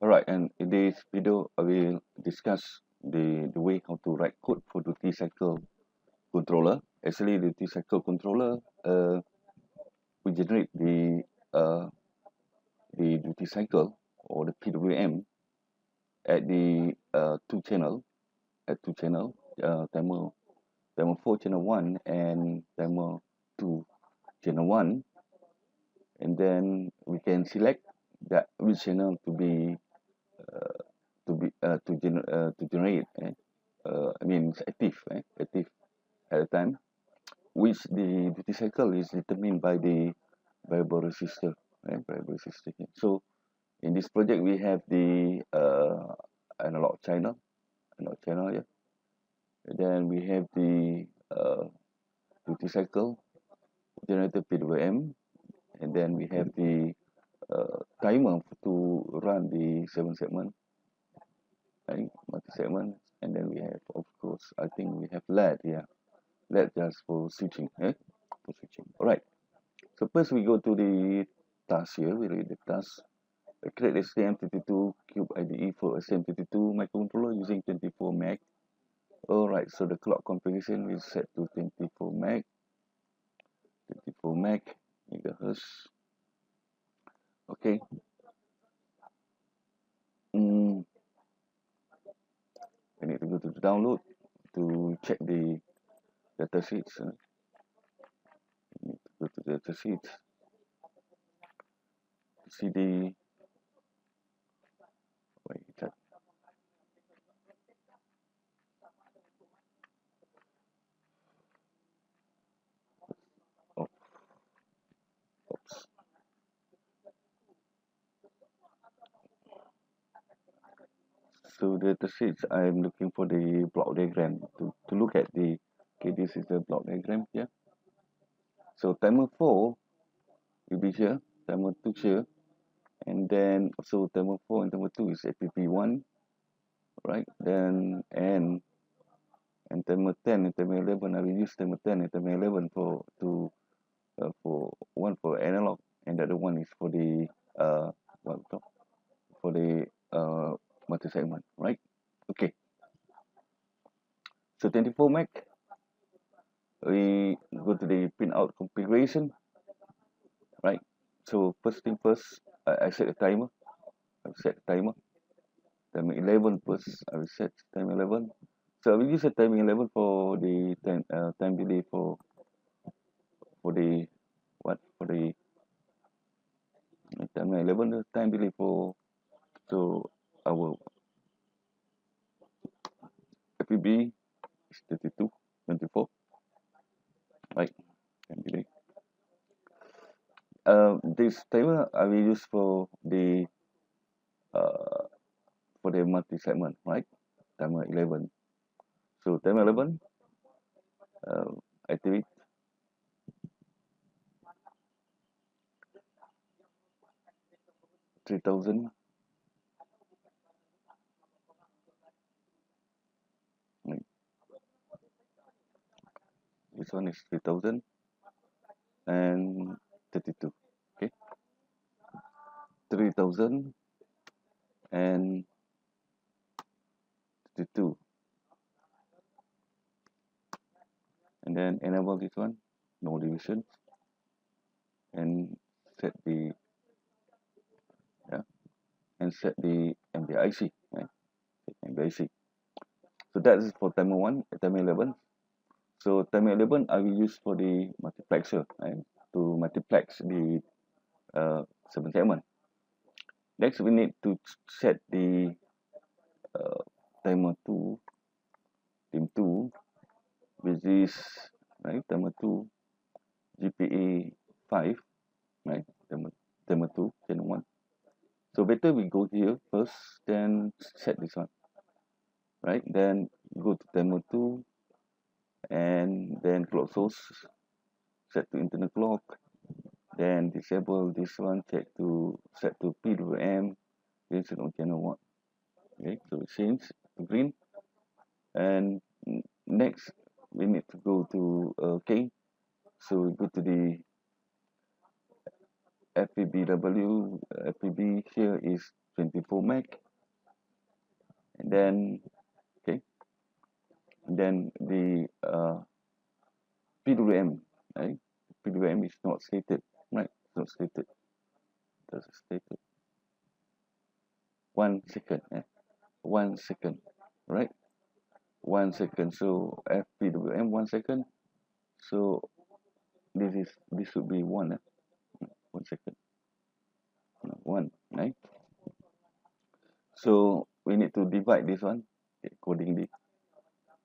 Alright, and in this video, I will discuss the way how to write code for duty cycle controller. Actually, duty cycle controller we generate the duty cycle or the PWM at the two channel, timer 4 channel 1 and timer 2 channel 1, and then we can select that which channel to generate I mean it's active at the time, which the duty cycle is determined by the variable resistor, variable resistor here. So in this project we have the analog channel here, and then we have the duty cycle generator PWM, and then we have the timer to run the 7 segment, multi-segment, and then we have, of course, I think we have LED here. LED just for switching, for switching. All right. So first we go to the task here. We read the task. Create STM32 Cube IDE for STM32 microcontroller using 24 meg. All right. So the clock configuration is set to 24 meg. 24 meg megahertz. Okay. I need to go to the download to check the data sheets. Need to go to the data sheets. See the So the sheets, I'm looking for the block diagram to look at the, okay, this is the block diagram here. So timer 4 will be here, timer 2 here, and then also timer 4 and timer 2 is APP1, right? Then and timer 10 and timer 11, I will use timer 10 and timer 11 for one for analog, and the other one is for the multi-segment, right? Okay. So 24 meg, we go to the pinout configuration, right? So first thing first, I set a timer. Timer 11 first. I will set timer 11. So I will use a timer 11 for the time delay for the timer 11, the time delay for, so our FPB is 24, right? Time delay. This timer I will use for the multi-segment, right? Timer 11. So timer 11, activate. $3,000. Right. This one is 3,000 and 32. Okay. 3,000 and 32. And then enable this one, no division, and set the MBIC, right? MBIC. So that is for timer 1, timer 11. So timer 11 I will use for the multiplexer, right, to multiplex the 7 segment. Next we need to set the timer 2, tim 2, which is, right, timer 2 GPA 5, right, timer 2 channel 1. So better we go here first, then set this one, right? Then go to timer 2, and then clock source, set to internal clock, then disable this one, set to PWM, then set on channel 1. Okay, so it change to green. And next we need to go to okay, so we go to the FPB here is 24 meg, and then okay, and then the PWM, right? PWM is not stated, right? It's not stated. Does it stated? 1 second, 1 second, right? 1 second. So FPWM 1 second. So this should be 1, 1 second. 1, right? So we need to divide this one accordingly.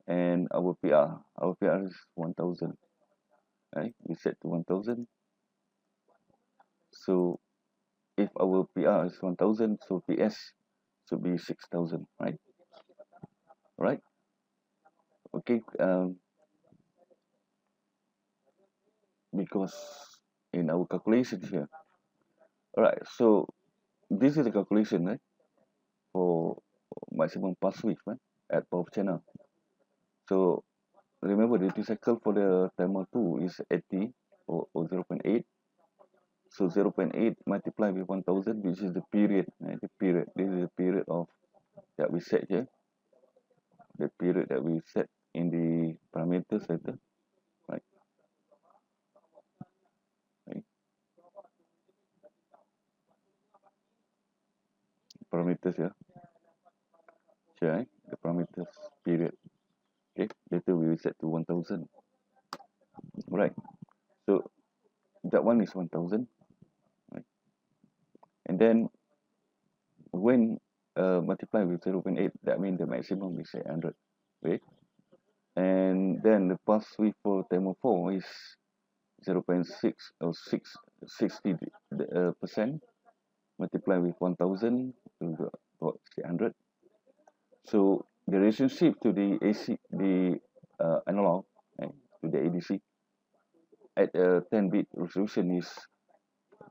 And our PR is 1000, right? We set to 1000. So if our PR is 1000, so PS should be 6000, right? Right? Okay. Because in our calculation here, all right. So this is the calculation, right, for maximum pulse width, right, at both channel. So remember the duty cycle for the timer 2 is 80 or 0.8. So 0.8 multiplied with 1000, which is the period, right? The period. This is the period of that we set here. The period that we set in the parameters later, right? Right. Parameters here. Here, right? The parameters period. Okay. Later we will set to 1000. Right. So that one is 1000. Right. And then when multiply with 0.8, that means the maximum is 800. Right. And then the pulse width for timer 4 is 0.6 or 60% multiply with 1000 to about 300. So the relationship to the AC, the analog, right, to the ADC at a 10-bit resolution is,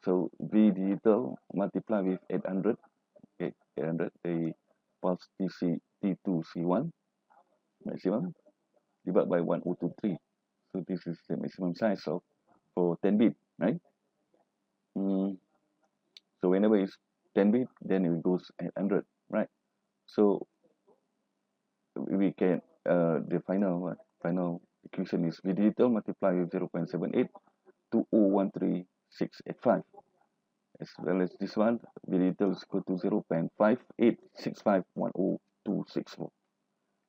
so V digital multiply with 800, okay, 800, the pulse T2C1 maximum divided by 1023. So this is the maximum size of for 10-bit, right? So whenever it's 10-bit, then it goes 800, right? So we can the final equation is V digital multiply with 0.78 2013685, as well as this one, V digital is equal to 0.586510.264.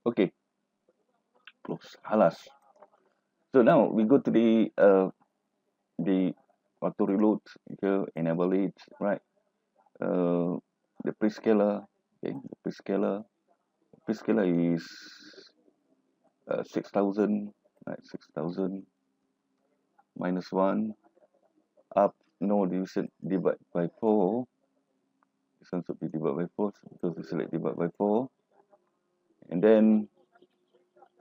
Okay, close. Halas. So now we go to the auto reload here, enable it, right? The prescaler, okay, the prescaler is 6000, right? 6000 minus 1 up, no division, divide by 4. This one should be divided by 4, so we select divide by 4. And then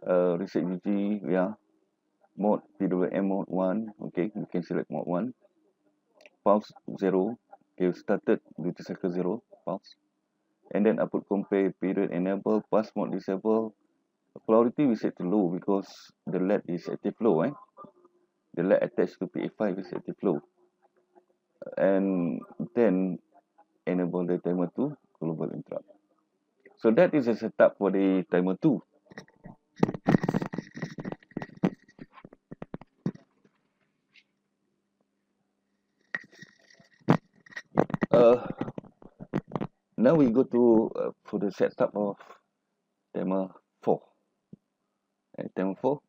reset UG, yeah, mode PWM mode 1, okay, you can select mode 1. Pulse 0, okay, started duty cycle 0, pulse. And then output compare, period enable, pass mode disable. Polarity we set to low because the LED is active low, the LED attached to PA5 is active low. And then enable the timer 2 global interrupt. So that is a setup for the timer 2. Now we go to for the setup of timer 4. Timer 4.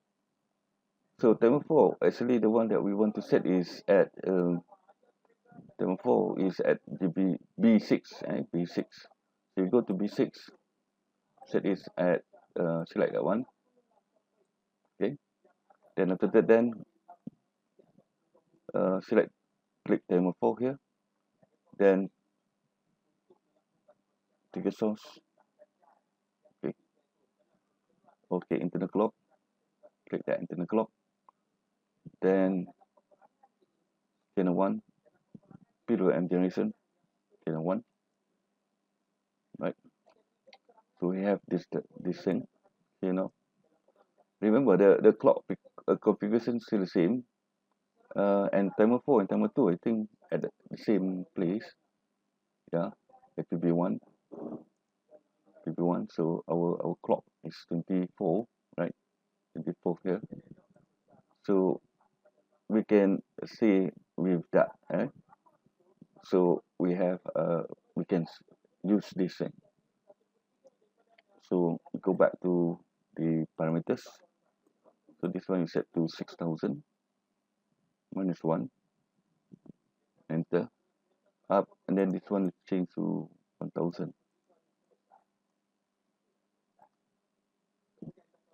So timer 4, actually the one that we want to set is at timer 4 is at the B6, B6. So you go to B6, set is at select that one. Okay. Then after that, then select, click timer 4 here. Then trigger source. Okay. Okay, internal clock. Click that internal clock. Then channel 1, PWM generation, channel 1. Right. So we have this thing, you know. Remember the clock configuration still the same. And timer 4 and timer 2, I think at the same place. Yeah, at PB1. So our clock is 24, right? 24 here. So we can say with that, so we can use this thing. So we go back to the parameters. So this one is set to 6000 minus 1, enter, up, and then this one is changed to 1000.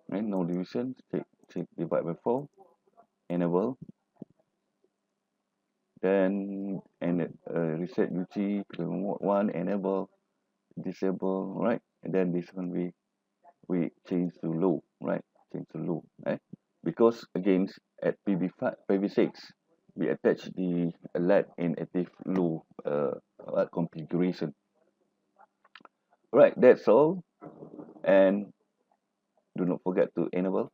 Right, no division, take divide by 4, enable, then reset UG, mode 1, enable, disable, right? And then this one we change to low, right? Change to low, right? Because again at PB6 we attach the LED in active low configuration. Right, that's all. And do not forget to enable.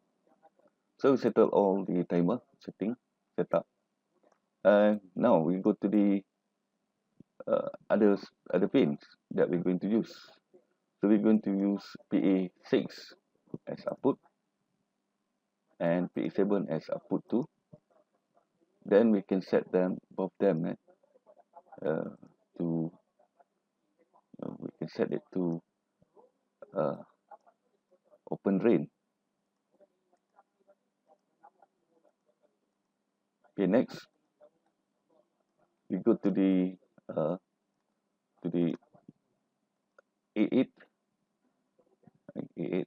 So we settle all the timer setting setup. Now we go to the other pins that we're going to use. So we're going to use PA6 as output and PA7 as output 2. Then we can set them both them to we can set it to open drain. Okay, next we go to the A8 A8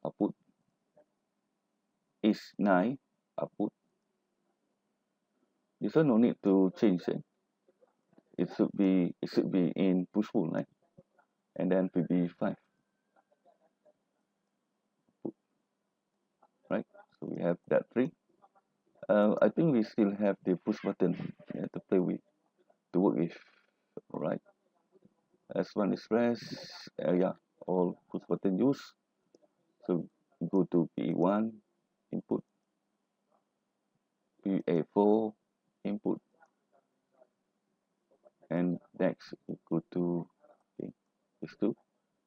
output is 9 output. This one no need to change it. It should be in push pull, right? And then PB5, right? So we have that three. I think we still have the push button to play with, to work with. All right. S1 express, yeah, all push button use. So go to P1 input, PA4 input, and next we go to this two.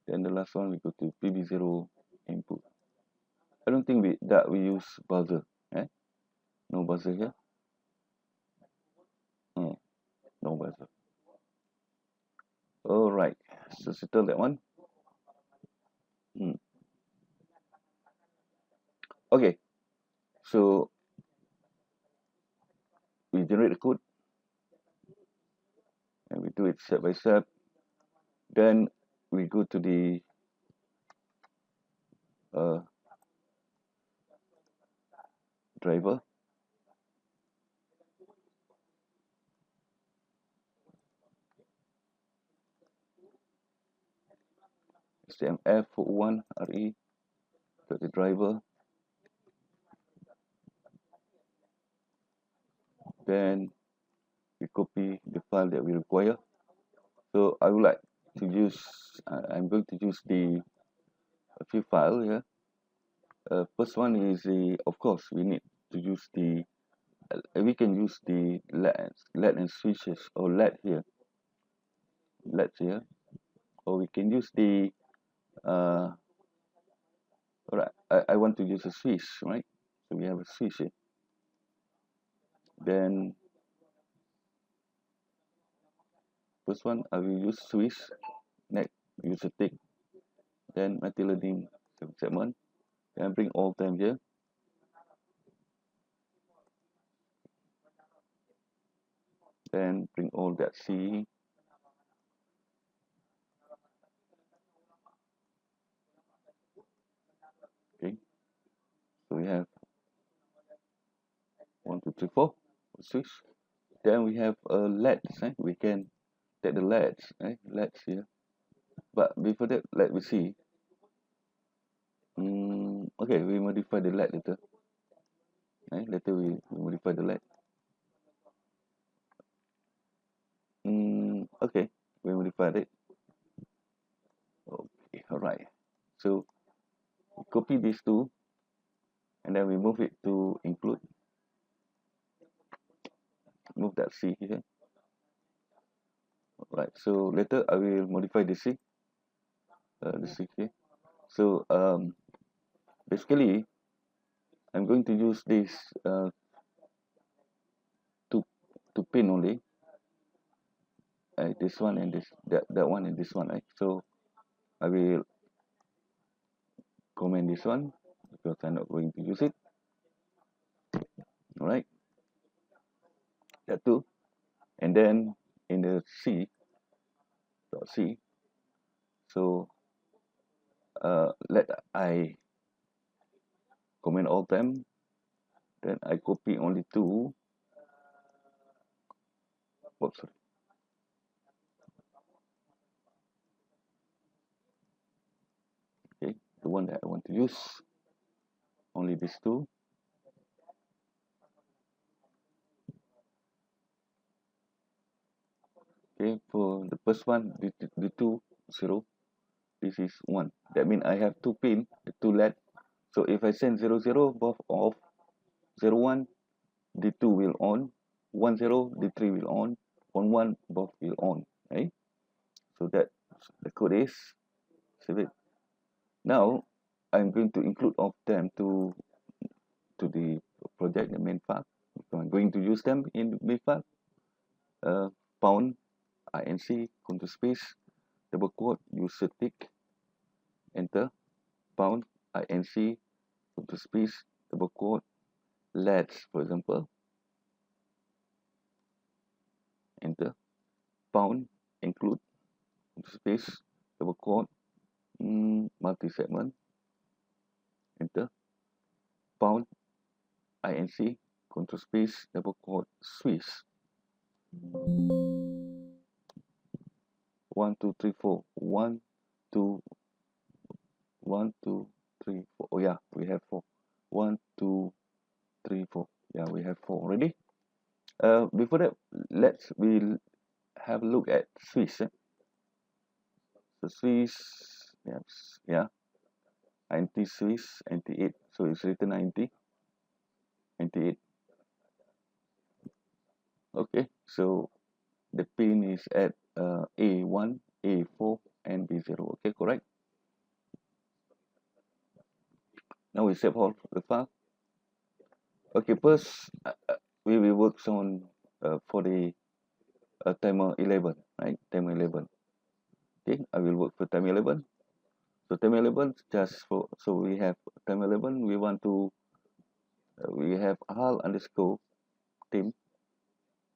Then the last one we go to PB0 input. I don't think we use buzzer. No buzzer here. No buzzer. All right. So settle that one. Okay. So we generate the code and we do it step by step. Then we go to the driver. STMF41 RE, got the driver. Then we copy the file that we require. So I would like to use, I'm going to use a few files here. First one is of course, we need to use we can use the LED and switches or LED here, or we can use alright, I want to use a switch, right? So we have a switch here. Then first one I will use switch, next use a tick, then multi-learning segment, then bring all them here. Then bring all that C. Okay, so we have 1, 2, 3, 4 switch. Then we have LEDs. We can take the LEDs, LEDs here. But before that, let me see. Okay, we modify the LED later. Later we modify the LED. Okay, we modified it. Okay, alright. So we copy these two, and then we move it to include. move that C here. Right, so later I will modify the C here. So basically I'm going to use this two pin only, this one and that one and this one, right? So I will comment this one because I'm not going to use it. All right, that two, and then in the C dot C, so let I comment all them, then I copy only two. Oops, sorry. Okay, the one that I want to use, only these two. Okay, for the first one, the 2 0, this is 1. That means I have two pin, two LED. So if I send 0 0, both off, 0 1, the 2 will on, 1 0, the 3 will on, 1 both will on, right? So that the code is, save it. Now I'm going to include of them to the project, the main file. So I'm going to use them in the main file. Pound inc control space double quote user tick enter pound inc control space double quote LEDs, for example, enter pound include control space double quote multi-segment, enter pound inc control space double quote switch 1 2 3 4 1 2 1 2 3 4. Oh yeah, we have 4. 1 2 3 4. Yeah, we have 4 already. Before that, we'll have a look at Swiss. So Swiss, yes, yeah, anti Swiss, anti 8. So it's written anti 8. Okay, so the pin is at A1, A4, and B0. Okay, correct. Now we save all the file. Okay, first we will work on for the timer 11, right? Timer 11. Okay, I will work for timer 11. So timer 11 just for, so we have timer 11. We want to we have HAL underscore team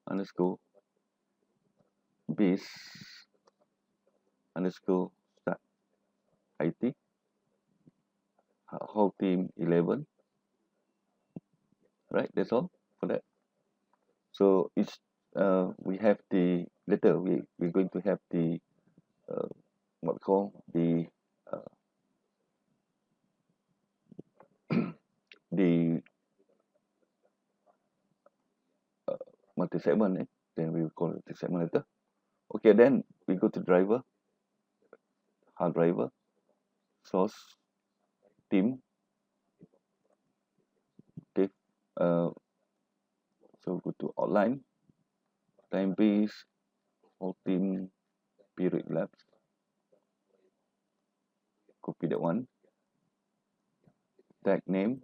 underscore base underscore start IT whole team 11, right? That's all for that. So it's we have the later we're going to have the what we call the uh, the multi-segment, then we will call it the segment later. Okay, then we go to driver, hard driver, source, team. Okay, so go to outline, time base, whole team, period labs. Copy that one. Tag name,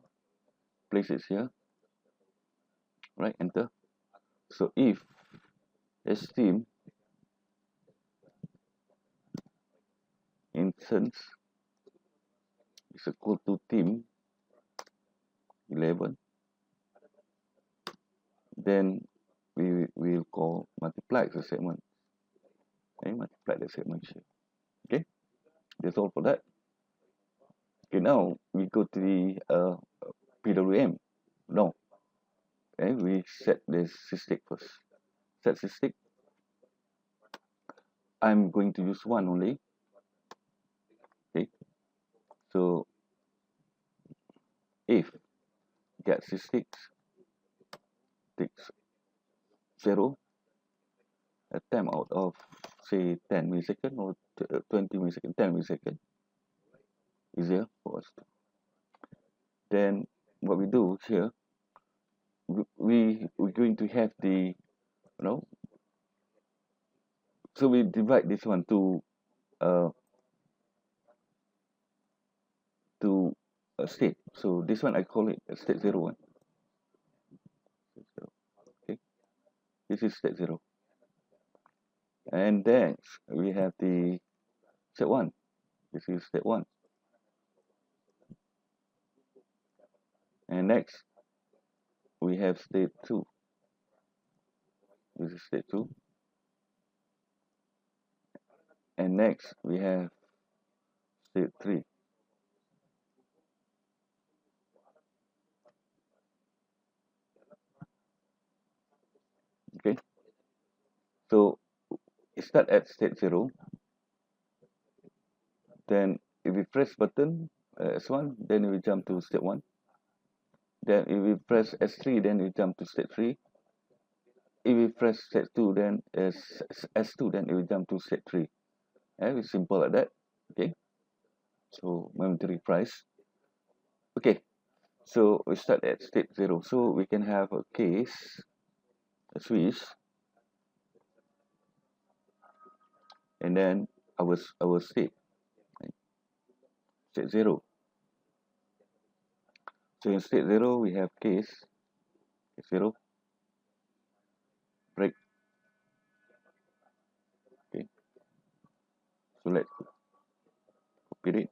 place it here. Right, enter. So if steam instance is equal to team 11, then we will call multiply the segment. Okay, multiply the segment here. Okay, that's all for that. Okay, now we go to the PWM. No, okay, we set the sysdig first. Set sysdig. I'm going to use one only. Okay, so if get sysdig takes 0, a time out of say 10 milliseconds or 20 milliseconds, 10 milliseconds, easier for us to. Then what we do here, we're going to have the you know. So we divide this one to uh, a state. So this one I call it state 0 1. Okay, this is state 0, and then we have the state 1. This is state 1, and next we have state 2. This is state 2, and next we have state 3. Okay, so start at state 0, then if we press button S1, then we jump to state 1. Then if we press S3, then we jump to state 3. If we press state 2, then S2, then it will jump to state 3. It's simple like that. Okay, so momentary price. Okay, so we start at state 0. So we can have a case, a switch, and then our state, right? State 0. So in state 0, we have case 0, break. Okay, so let's copy it.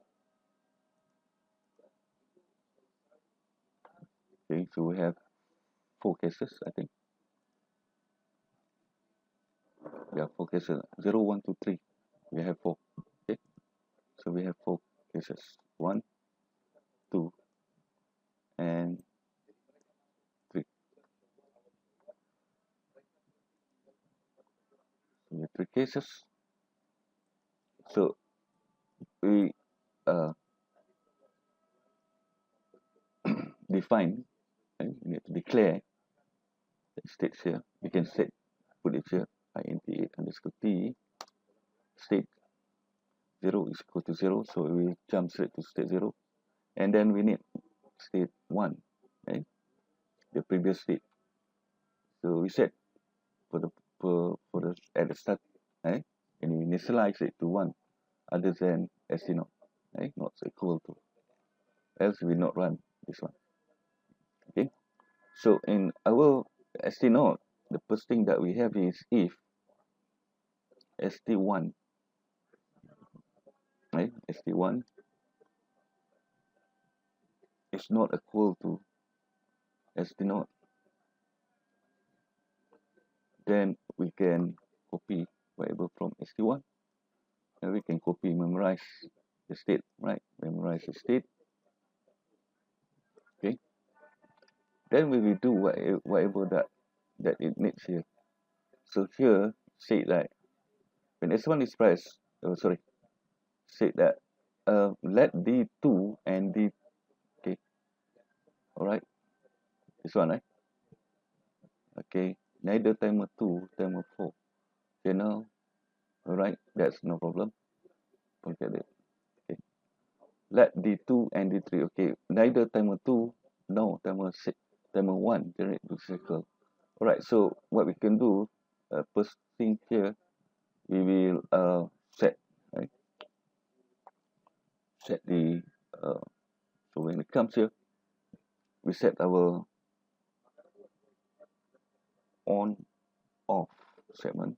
Okay, so we have 4 cases, I think. Yeah, 4 cases. 0, 1, 2, 3. We have 4. Okay, so we have 4 cases. 1, 2, and 3. So we have 3 cases. So we define, right? We need to declare the states here. We can set, put it here, int underscore t, state 0 is equal to 0. So we jump straight to state 0. And then we need state 1, right? The previous state. So we set for the at the start, right? And we initialize it to 1 other than st0, right? Not equal to. Else we not run this one. Okay. So in our st0, the first thing that we have is if st1, right? st1 is not equal to st0, then we can copy whatever from st1, and we can copy, memorize the state, right? Memorize the state. Okay. Then we will do whatever that it needs here. So here say that when S1 is pressed, say that let D2 and D, okay, all right, this one, right? Okay, neither timer 2, timer 4. Okay, now, all right, that's no problem. Forget it. Okay, let D2 and D3. Okay, neither timer 2, no, timer 6, timer 1 generate to circle. All right, so what we can do, first thing here, we will set, right? Set the so when it comes here, we set our on off segment,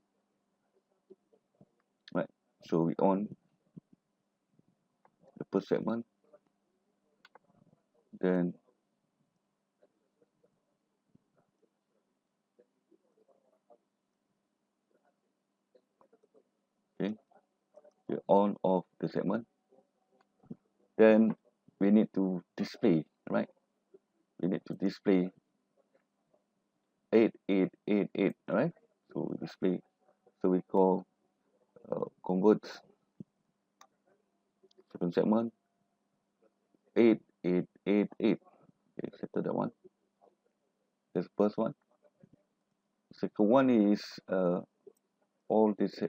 right? So we on the first segment, then okay, we on off the segment, then we need to display, right? We need to display 8888, right? So we display, so we call converts second segment 8888. Okay, settle that one. That's the first one. Second one is all this,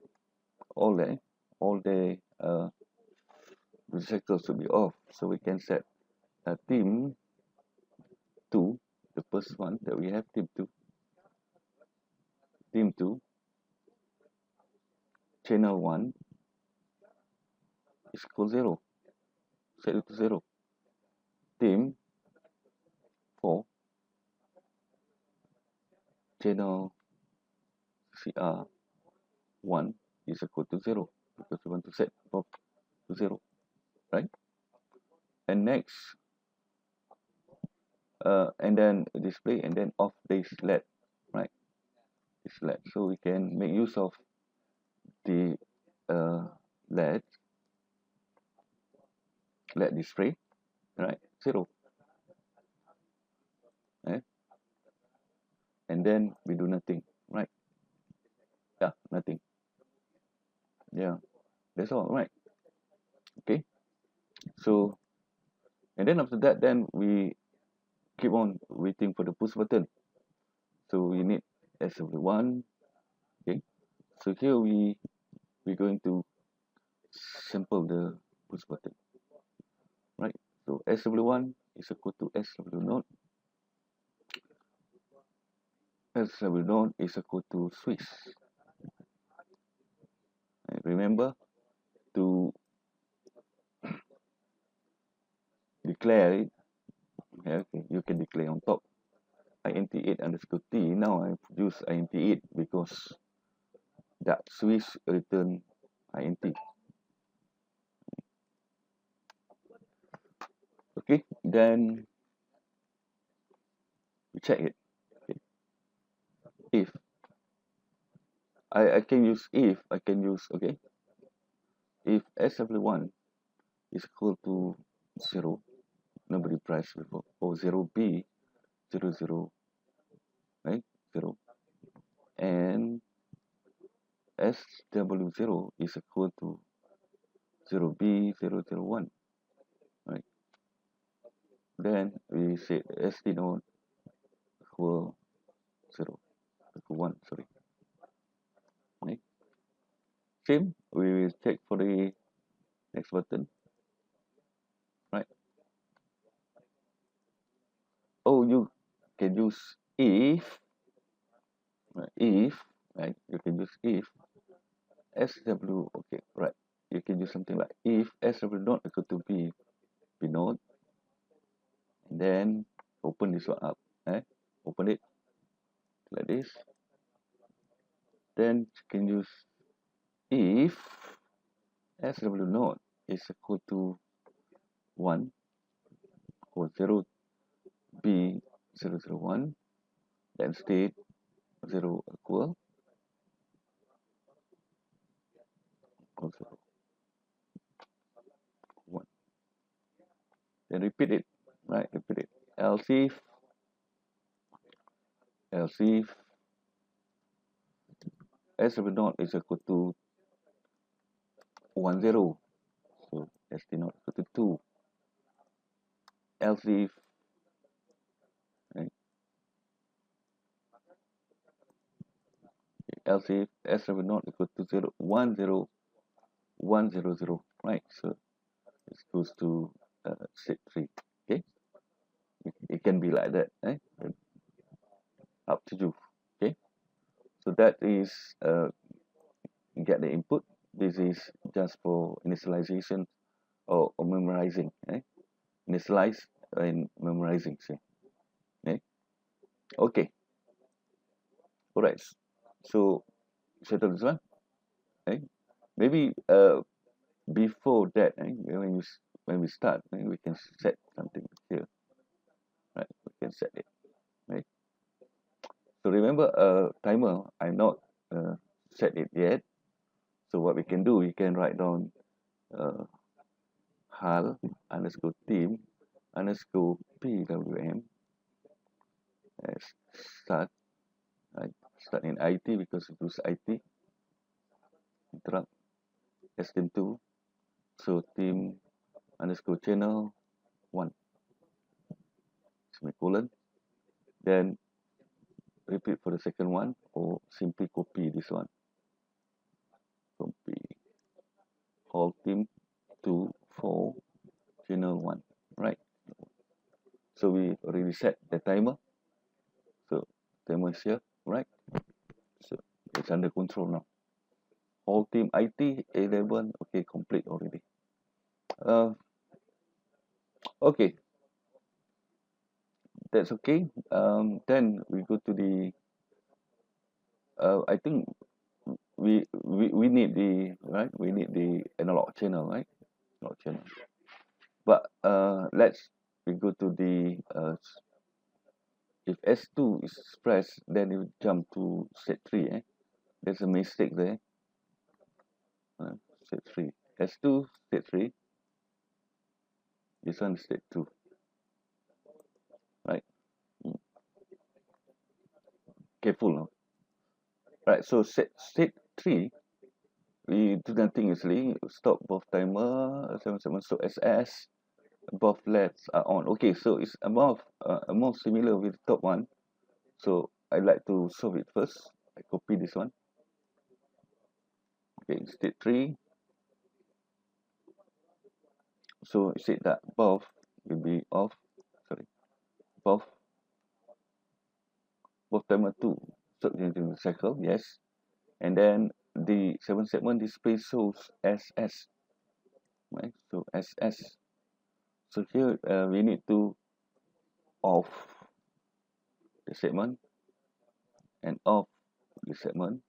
all the cycles to be off, so we can set a theme 2, the first one that we have, theme 2, team 2 channel 1 is equal 0, set it to 0. Team 4 channel CR1 is equal to 0, because we want to set both to 0, right? And next, and then display, and then off this LED, right? This LED, so we can make use of the LED display, right? 0, and then we do nothing, right? Yeah, nothing. Yeah, that's all, right? Okay, so, and then after that, then we keep on waiting for the push button. So we need SW1. Okay, so here we're going to sample the push button, right? So SW1 is equal to SW0. SW0 is equal to switch. And remember to declare it. Okay, you can declare on top int8 underscore t. Now I use int8 because that switch return int. Okay, then we check it. Okay. If I can use okay, if SW1 is equal to 0, nobody pressed before, or 0b 00, right? 0, and SW0 is equal to 0b 001, right? Then we say SD0 equal 0, equal 1, sorry. Right? Same, we will check for the next button, right? Oh, you can use if, right? You can use if SW, okay, right? You can use something like if SW not equal to B not, and then open this one up, open it like this. Then you can use if SW not is equal to 1 or 0 B 001, then state 0 equal 0, 1. Then repeat it, right? Repeat it. Else if SW0 is equal to 10, so ST0 equal to 2. Else if, right? Else if SW0 equal to 0, 1, 0, 1, 0, 0, right? So it goes to 6, 3. Okay, it can be like that, up to you. Okay, so that is get the input. This is just for initialization or memorizing, initialize and memorizing, say. Okay, all right, so settle this one, maybe before that, when we start, we can set something here, right? We can set it, right? So remember, timer, I'm not set it yet. So what we can do, we can write down HAL underscore team underscore PWM as start, right? Start in IT because it was IT. Interrupt STEM2. So team underscore channel 1 semicolon. Then repeat for the second one, or simply copy this one. Copy whole team 2 4 channel 1, right? So we already set the timer. So timer is here, right? So it's under control now. Whole team IT A11, okay, complete already. Okay, that's okay. Then we go to the. I think we need the right. We need the analog channel, right? Analog channel. But let's we go to the if S2 is pressed, then you jump to state 3. There's a mistake there. State 3. S2 state 3. This one state 2. Right? Careful now. Right, so state 3, we do nothing easily. Stop both timer, 77, so SS, both LEDs are on. Okay, so it's more similar with the top one. So I like to solve it first. I copy this one. Okay, state 3. So it said that both will be off. Sorry, both timer 2. So in the cycle, yes. And then the 7 segment display shows SS. Right, so SS. So here we need to off the segment and off the segment.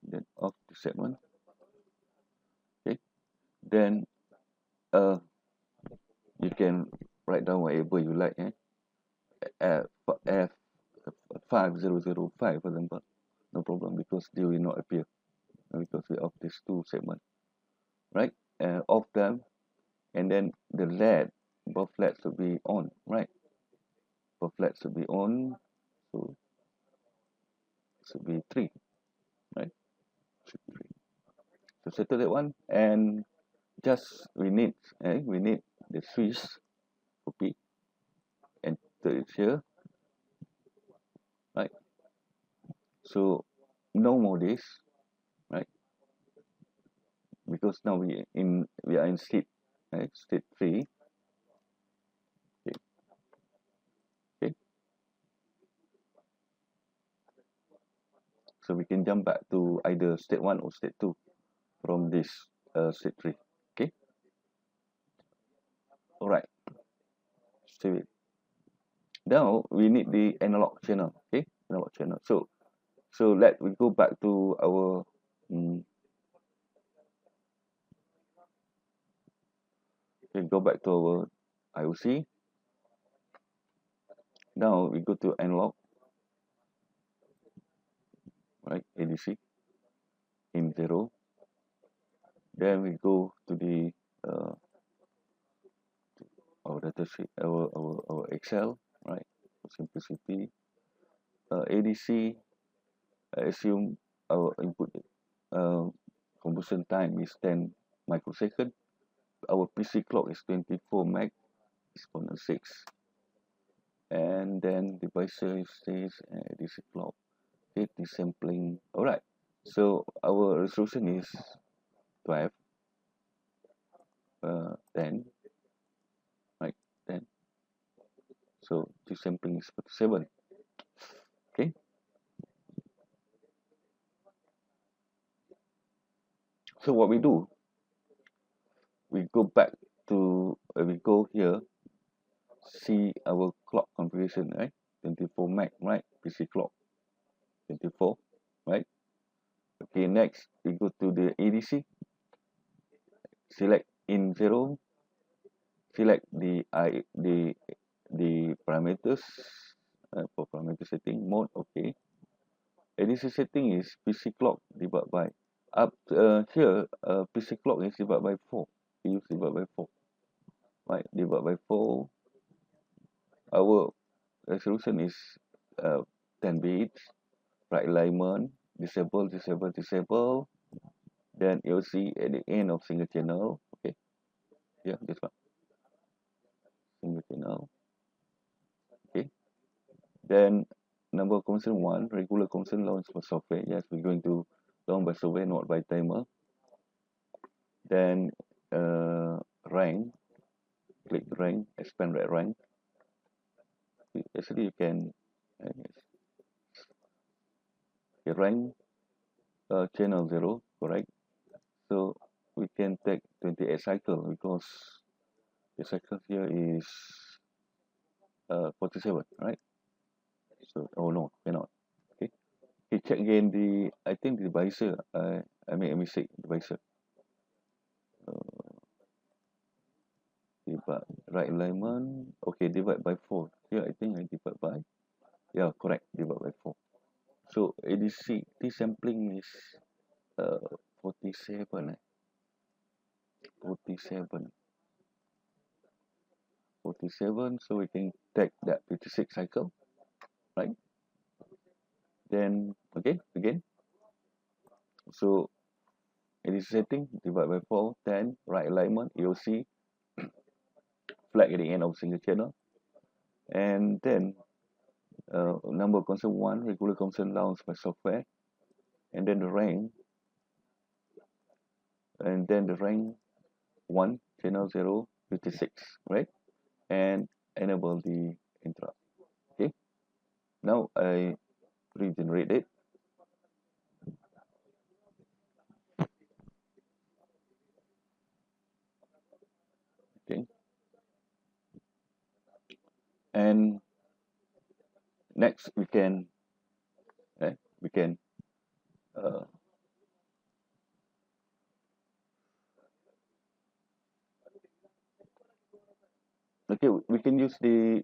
Then off the segment. Okay. Then you can write down whatever you like. F 5005 for example. No problem because they will not appear because we off these two segments. Right? Off them, and then the LED, both LEDs should be on, right? Both LEDs should be on, so should be 3, right? Should be 3. So settle that one, and just we need the switch copy and put it here, right? So no more this, right? Because now we are in state, right? State 3. Okay. Okay. So we can jump back to either state 1 or state 2 from this state 3. Okay. All right. Save it. Now we need the analog channel. Okay, analog channel. So let we go back to our go back to our IOC. Now we go to analog, right? ADC in 0. Then we go to the our data sheet, our Excel, right? For simplicity, ADC. I assume our input conversion time is 10 microsecond. Our PC clock is 24 meg exponent 6. And then devices says DC clock, okay, sampling. All right, so our resolution is 12, 10, right? 10. So the sampling is 47. Okay. So what we do, we go back to we go here, see our clock configuration, right? 24 meg, right? PC clock 24, right? Okay, next we go to the ADC, select in 0, select the parameters for parameter setting mode. Okay, ADC setting is PC clock divided by here PC clock is divided by 4. We use divided by 4, right? Divided by 4. Our resolution is 10 bits. Right alignment, disable. Then you'll see at the end of single channel. Okay, yeah, this one, single channel. Okay, then number of conversion 1, regular conversion launch for software. Yes, we're going to launch by software, not by timer. Then rank click rank, expand that rank. Actually you can rank channel 0, correct? So we can take 28 cycle because the cycle here is 47, right? So oh no, cannot. Okay, okay, check again the, I think the divisor, I made a mistake, divisor. Divide right alignment, okay, divide by 4. Here I think I divide by, yeah, correct, divide by 4. So ADC, this sampling is 47, 47, 47. So we can take that 56 cycle, right? Then again, so ADC setting, divide by 4, 10, right alignment, EOC, flag at the end of single channel, and then number constant 1, regular constant allowance by software, and then the rank, and then the rank 1, channel 0, 56, right? And enable the interrupt. Okay, now I regenerate it. Okay, and next we can uh, okay, we can use we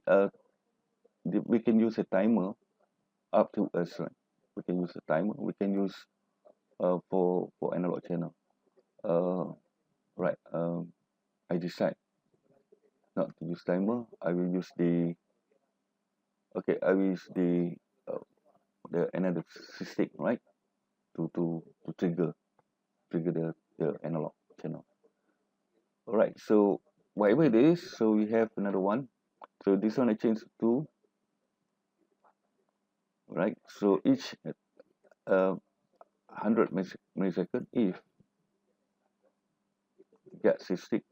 can use a timer up to us, right? We can use a timer, we can use for analog channel, right. I decide not to use timer. I will use the, okay, I will use uh, the another stick, right, to trigger the analog channel. All right, so whatever it is, so we have another one. So this one I change to, right? So each 100 millisecond, if get stick,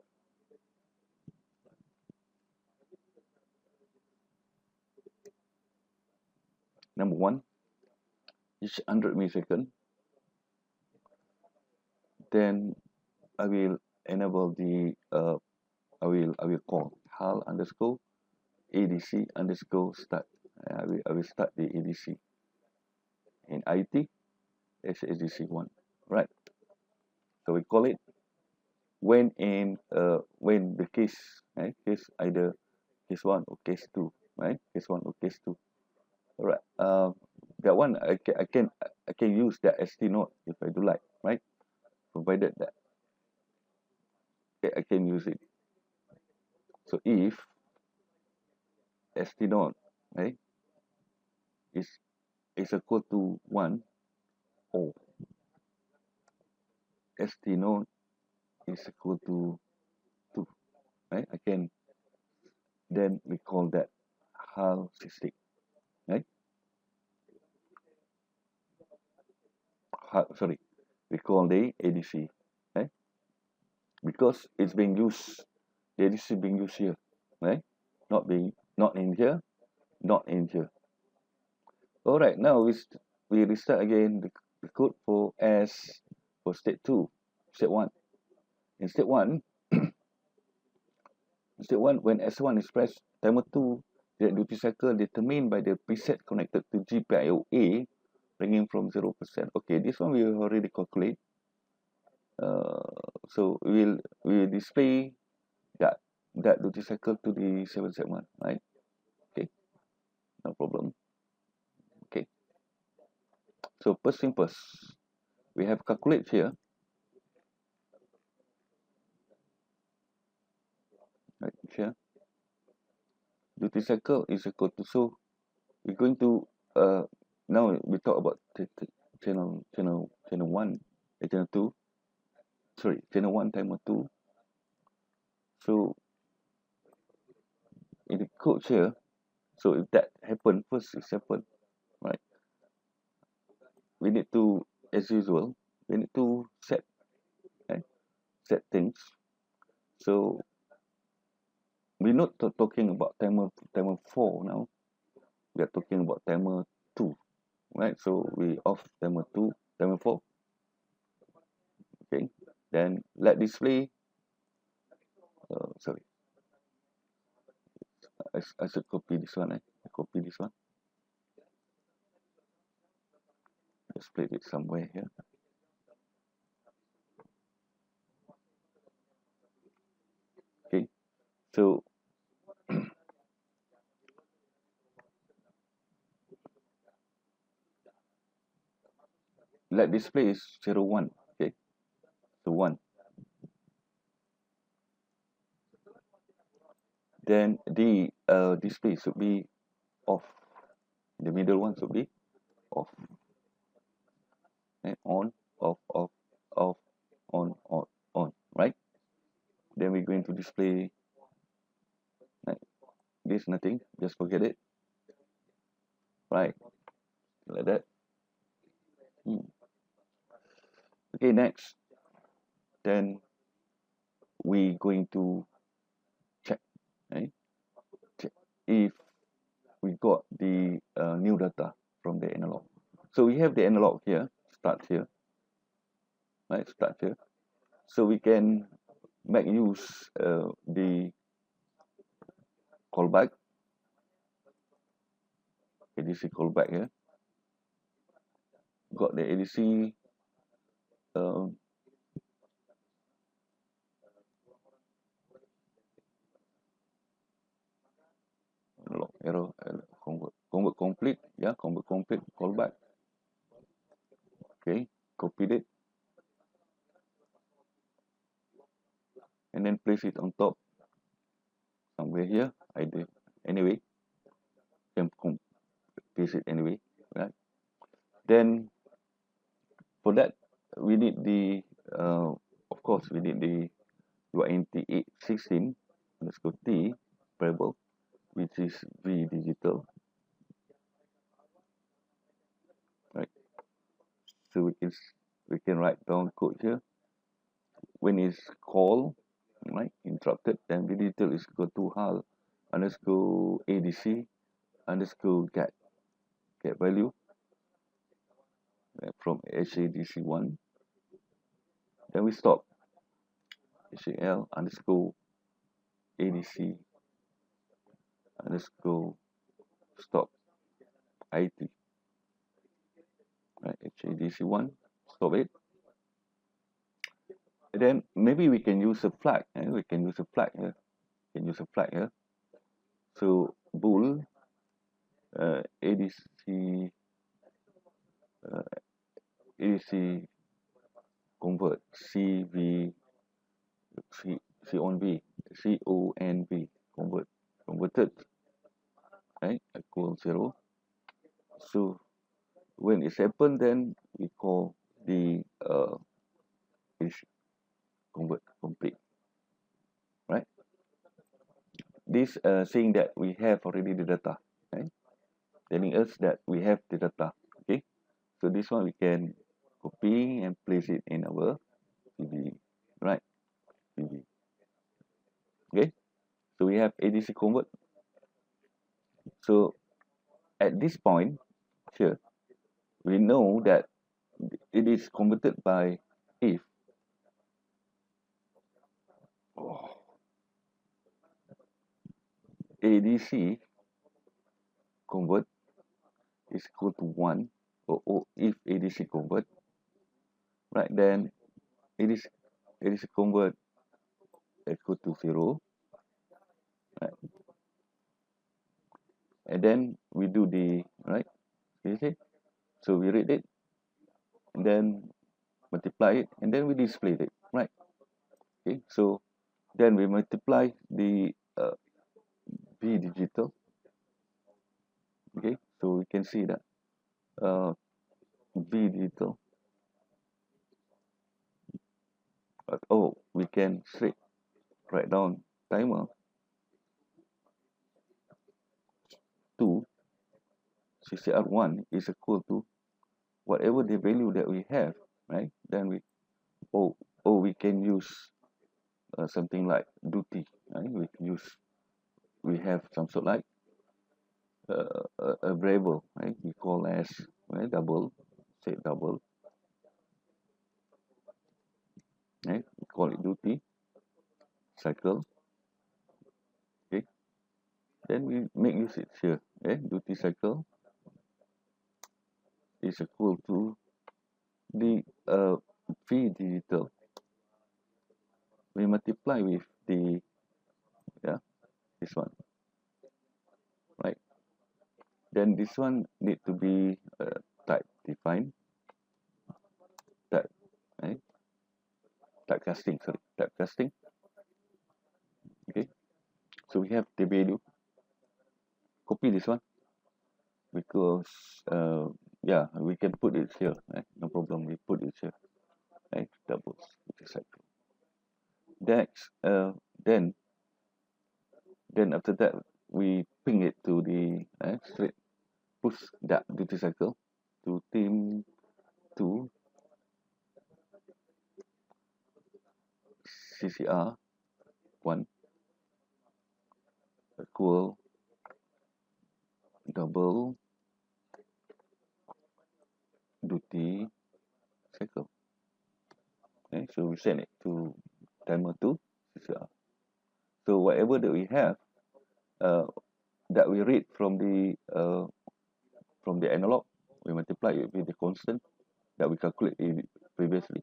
number one, each 100 millisecond, then I will enable the I will call HAL underscore ADC underscore start. I will start the ADC in IT as ADC1, right? So we call it when when the case, right? Case either case 1 or case 2, right? Case 1 or case 2. All right. That one I can use that ST node if I do like, right? Provided that I can use it. So if ST node, right, is equal to 1, or ST node is equal to 2, right? I can, then we call that HAL stick, right? Sorry, we call the ADC, right? Because it's being used, the ADC being used here, right? Not in here, not in here. All right, now we restart again the code for for state 2, step 1. In step 1, step 1, when S1 is pressed, timer 2, the duty cycle determined by the preset connected to GPIO-A, bringing from 0%. Okay, this one we already calculate. So we will display that duty cycle to the 7 segment, right? Okay, no problem. Okay, so first thing first, we have calculate here, right here. Duty cycle is equal to, so we're going to now we talk about channel 1, channel 2, sorry, channel 1 timer 2. So in the code here, so if that happen, first is happen, right, we need to, as usual, we need to set, right, set things. So we're not talking about timer 4 now. We are talking about timer 2, right? So we off timer 2, timer 4. Okay, then let display. Sorry, I should copy this one. Copy this one. Let's place it somewhere here. Okay, so let display is 01. Okay, so 1. Then the display should be off. The middle one should be off. And on, off, off, off, on, right? Then we're going to display like this, nothing, just forget it, right? Like that. Okay, next. Then we going to check, right? Check if we got the new data from the analog. So we have the analog here, start here, right? Start here. So we can make use the callback, ADC callback here. Got the ADC log error, convert complete, yeah, convert complete, callback. Okay, copied it and then place it on top somewhere here. I did anyway, can paste it anyway, right? Then for that we need the of course we need the UINT 816 underscore T variable, which is V digital, right? So we can write down code here. When it's called, right, interrupted, then V digital is equal to HAL underscore ADC underscore get value from HADC1. Then we stop HAL underscore ADC underscore stop IT, right? HADC1, stop it. And then maybe we can use a flag. We can use a flag here. So bool ADC ADC convert CV C on V CONV converted, right, equal 0. So when it's happened, then we call the convert complete, right? This saying that we have already the data, right? Telling us that we have the data. Okay, so this one we can copy and place it in our PV, right? PV. Okay, so we have ADC convert. So at this point here, we know that it is converted by if ADC convert is equal to 1, or if ADC convert, right, then ADC convert equal to 0, right? And then we do the, right, you see, so we read it and then multiply it and then we display it, right? Okay, so then we multiply the V digital. Okay, so we can see that V digital, we can straight write down timer 2 CCR1 is equal to whatever the value that we have, right? Then we we can use something like duty, right? We can use we have some sort like a variable, right? We call as, right, double, say double, right? We call it duty cycle. Okay, then we make use it here. Okay, duty cycle is equal to the v digital. We multiply with the, yeah, this one, right? Then this one need to be type defined, type, right? Typecasting, sorry, typecasting. Okay, so we have the value. Copy this one because yeah, we can put it here, right? No problem. We put it here, right? Doubles duty cycle. Next, then after that we ping it to the straight push that duty cycle to team 2 CCR 1 equal double duty cycle. Okay, so we send it to timer 2 CCR. So whatever that we have, uh, that we read from the analog, we multiply it with the constant that we calculated previously.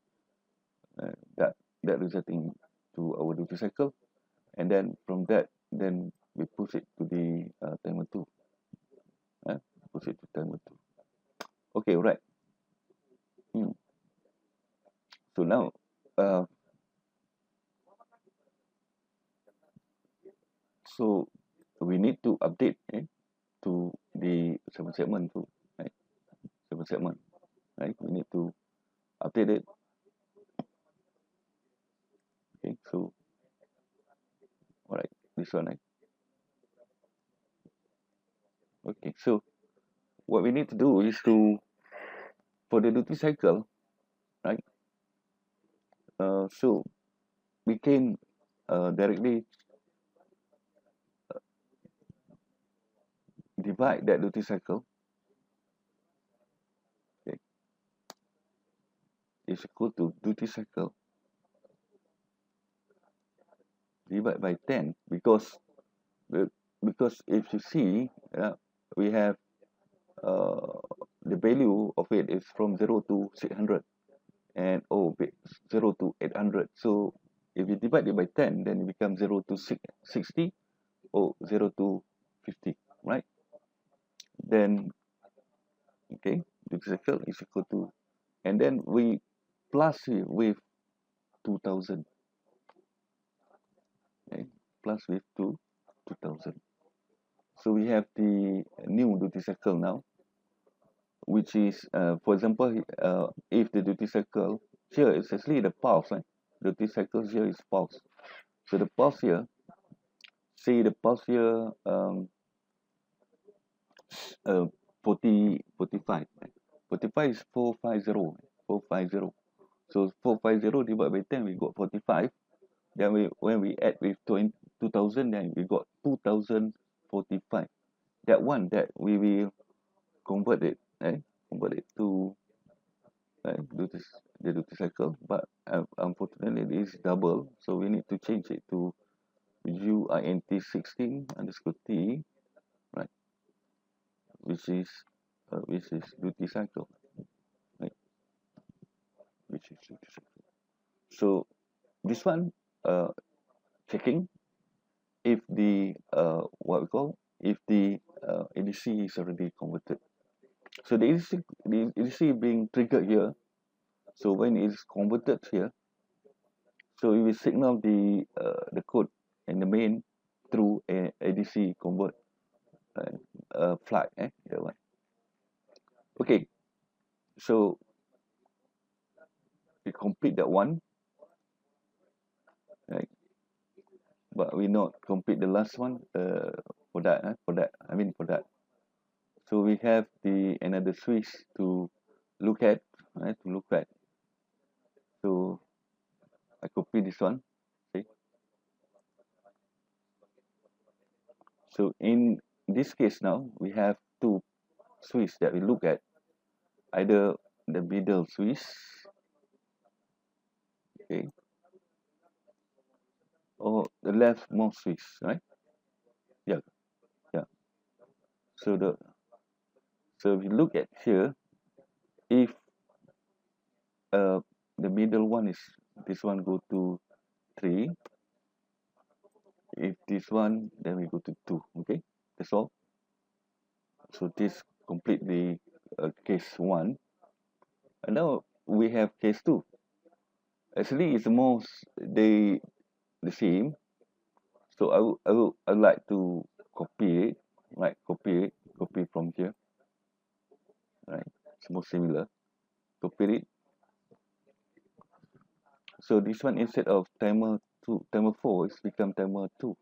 That resulting to our duty cycle, and then from that, then we push it to the timer 2. Push it to timer 2. Okay, right. So now, so we need to update to the 7 segment too, right? 7 segment, right? We need to update it. Okay, so all right, this one, right? Okay, so what we need to do is to, for the duty cycle, right? So we can directly divide that duty cycle, okay, is equal to duty cycle divided by 10, because if you see, we have the value of it is from 0 to 600 and 0 to 800. So if you divide it by 10, then it becomes 0 to 60 or 0 to 50, right? Then, okay, the cycle is equal to, and then we plus it with 2000, okay, plus with 2000. So we have the new duty cycle now, which is, for example, if the duty cycle here is actually the pulse, right? Duty cycle here is pulse. So the pulse here, say the pulse here, 45, right? 45 is 450, 450. So 450 divided by 10, we got 45. Then when we add with 2000, then we got 2045. That one that we will convert it, right? Convert it to, right, the duty cycle, but unfortunately it is double, so we need to change it to UINT 16 underscore T, right, which is duty cycle, right, which is duty cycle. So this one, checking if the what we call, if the ADC is already converted. So the ADC being triggered here. So when it is converted here, so it will signal the code in the main through a ADC convert flag, that one. Okay, so we complete that one, right? But we not complete the last one for that. For that. So we have the another switch to look at, right? To look at. So I copy this one. Okay. So in this case now, we have two switch that we look at, either the middle switch, okay, or the leftmost switch, right? Yeah, yeah. So if you look at here, if uh, the middle one is this one go to 3, if this one, then we go to 2, okay, that's all. So this complete the case 1, and now we have case 2. Actually it's most the same, so I would like to copy it, right? Copy from here, right? It's more similar. Copy it. So this one, instead of timer 4, it's become timer 2,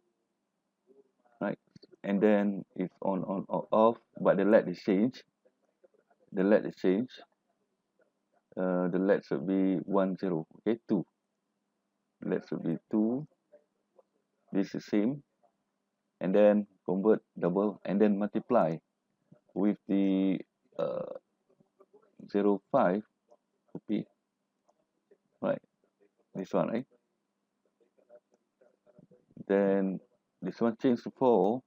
right? And then it's on or off, but the LED is changed. The LED is changed. The LED should be 10, okay, 2. The LED should be 2. This is same, and then convert double, and then multiply with the uh, 0.5, copy, right? This one, right? Then this one change to 4,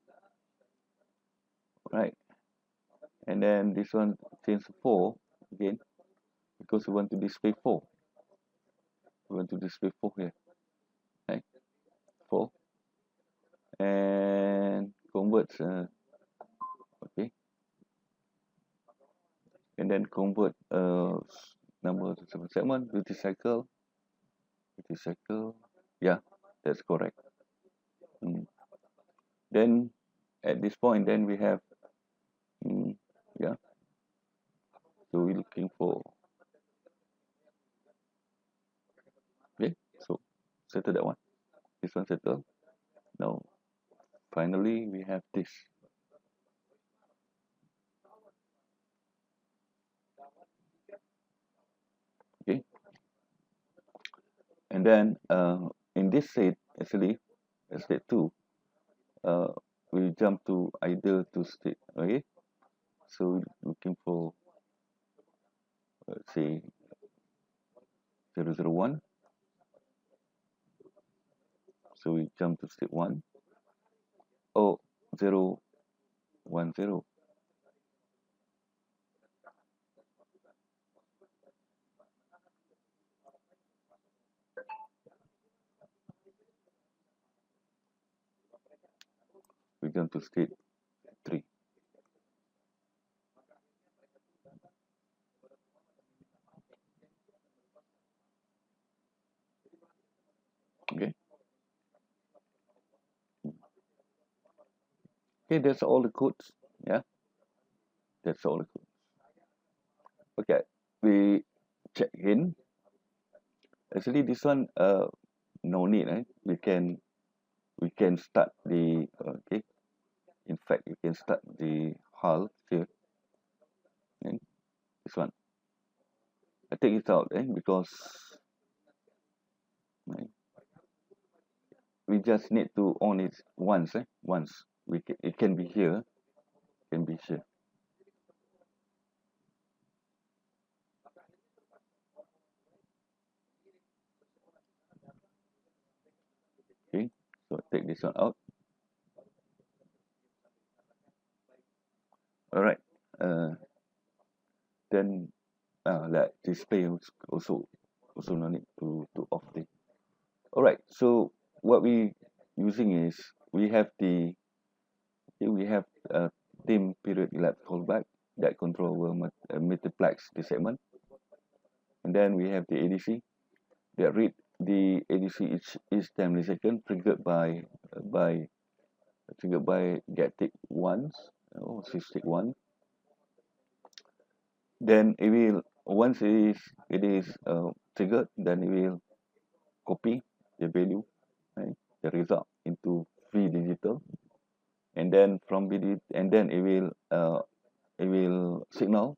right? And then this one change to 4 again, because we want to display 4. We want to display 4 here, right? 4, and convert, okay, and then convert number to segment, duty cycle, yeah, that's correct. Then at this point, then we have, yeah, so we're looking for, okay, so settle that one, this one settle. Now finally we have this, okay, and then in this state, actually state 2, uh, we jump to either to state, okay, so we're looking for, say 001, so we jump to state 1, or 010, we jump to state 3, okay. Okay, that's all the codes, yeah, that's all the codes. Okay, we check in. Actually this one, no need, right? We can start the, okay, in fact you can start the hull here, and this one I take it out, because right, we just need to on it once, once it can be here, can be here, okay. So take this one out. All right, then that display also no need to off the. All right, so what we using is, we have the, okay, we have a dim period elapsed callback that control will multiplex the segment, and then we have the ADC that read the ADC each time the second, by triggered by get tick once, or switch tick 1. Then it will, once it is triggered, then it will copy the value, right, the result into V digital, and then from V, and then it will signal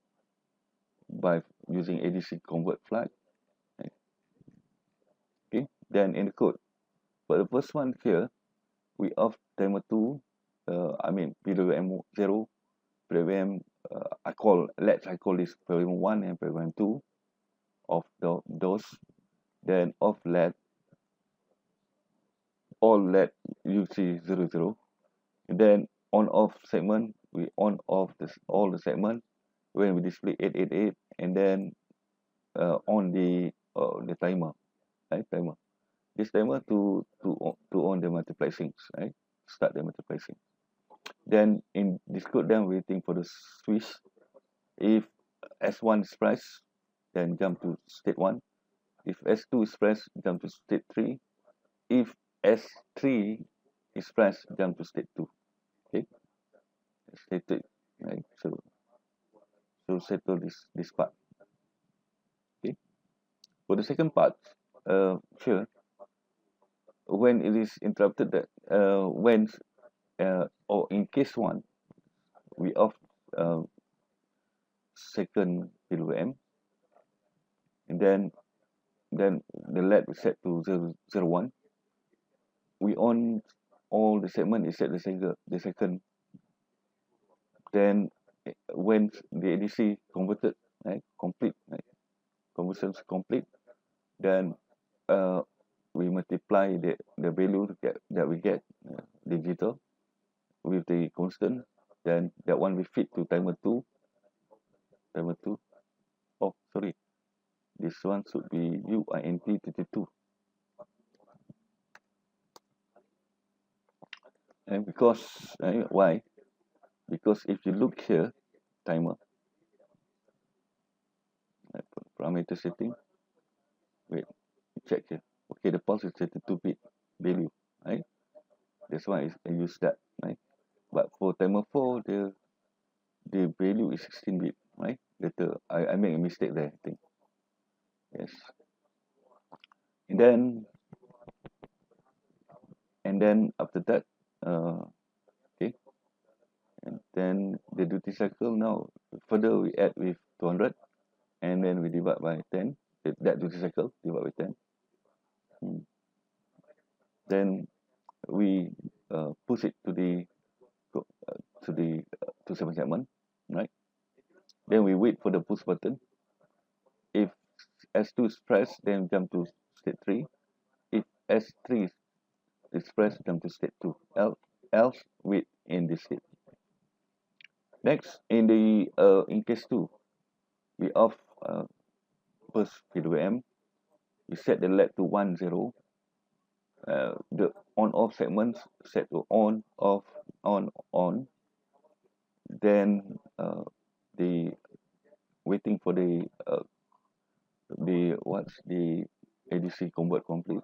by using ADC convert flag, right? Okay, then in the code, but the first one here, we off timer 2, I mean PWM 0, PWM, I call this PWM 1 and PWM 2 of those. Then off LED, all LED UC00. And then on off segment, we on off all the segment when we display 888, and then on the timer, right? Timer. This timer to on the multiplexing, right? Start the multiplexing. Then in this code, then waiting for the switch. If S1 is pressed, then jump to state 1. If S2 is pressed, jump to state 3. If S3 is pressed, jump to state 2. Okay, state 2, right? So settle this part. Okay, for the second part, here when it is interrupted, that when or in case 1, we off second PWM, and then the LED is set to 001. We on all the segment is set the second. Then when the ADC converted, right, complete, right, conversion is complete, then we multiply the value that we get digital with the constant. Then that one we feed to timer 2. Oh, sorry, this one should be UINT32. And because why? Because if you look here, timer, parameter setting, wait, check here. Okay, the pulse is 32-bit value, right? That's why I use that, right? But for timer 4, the value is 16-bit, right? Later, I make a mistake there, I think. Yes. And then after that, okay, and then the duty cycle now, further we add with 200, and then we divide by 10, that duty cycle divide by 10. Then we push it to the to 7 segment, right? Then we wait for the push button. If S2 is pressed, then jump to state 3. If S3 is pressed, jump to state 2. Else wait in this state. Next, in case 2, we off first PWM. We set the LED to 1 0. The on off segments set to on off on. Then the waiting for the ADC convert complete.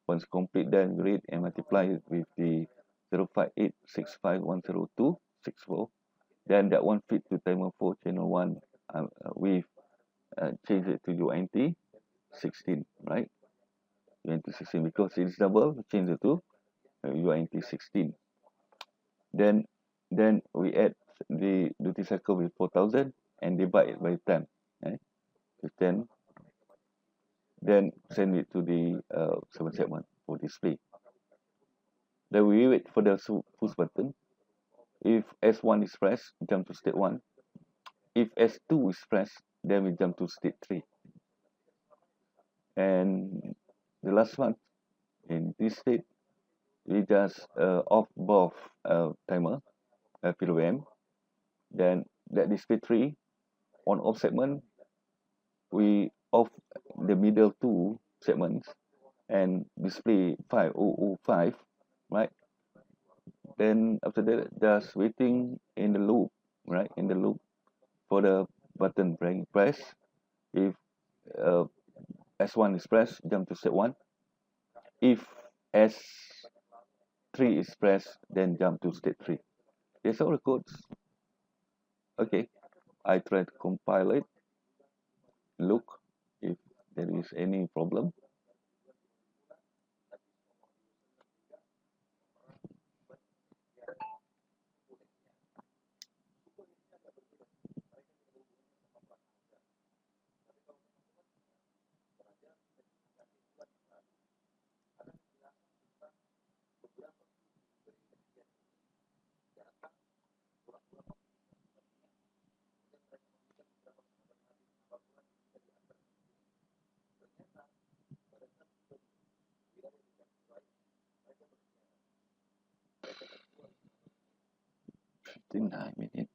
Once complete, then read and multiply it with the 05865102464. Then that one fit to timer 4 channel 1 with change it to UNT 16, right? UNT 16, because it's double, change it to UNT 16. Then we add the duty cycle with 4000 and divide it by 10, right? With 10, then send it to the 7 segment for display. Then we wait for the push button. If S1 is pressed, jump to state 1. If S2 is pressed, then we jump to state 3. And the last one, in this state, we just off both timer, PWM. Then that display 3, on off segment, we off the middle 2 segments and display 5005, right? Then after that, just waiting in the loop, right? In the loop for the button press. If S1 is pressed, jump to state 1. If S3 is pressed, then jump to state 3. That's all the codes. Okay, I try to compile it. Look if there is any problem. 9 minutes.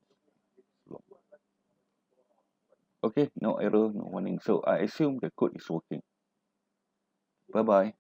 Okay, no error, no warning. So I assume the code is working. Bye bye.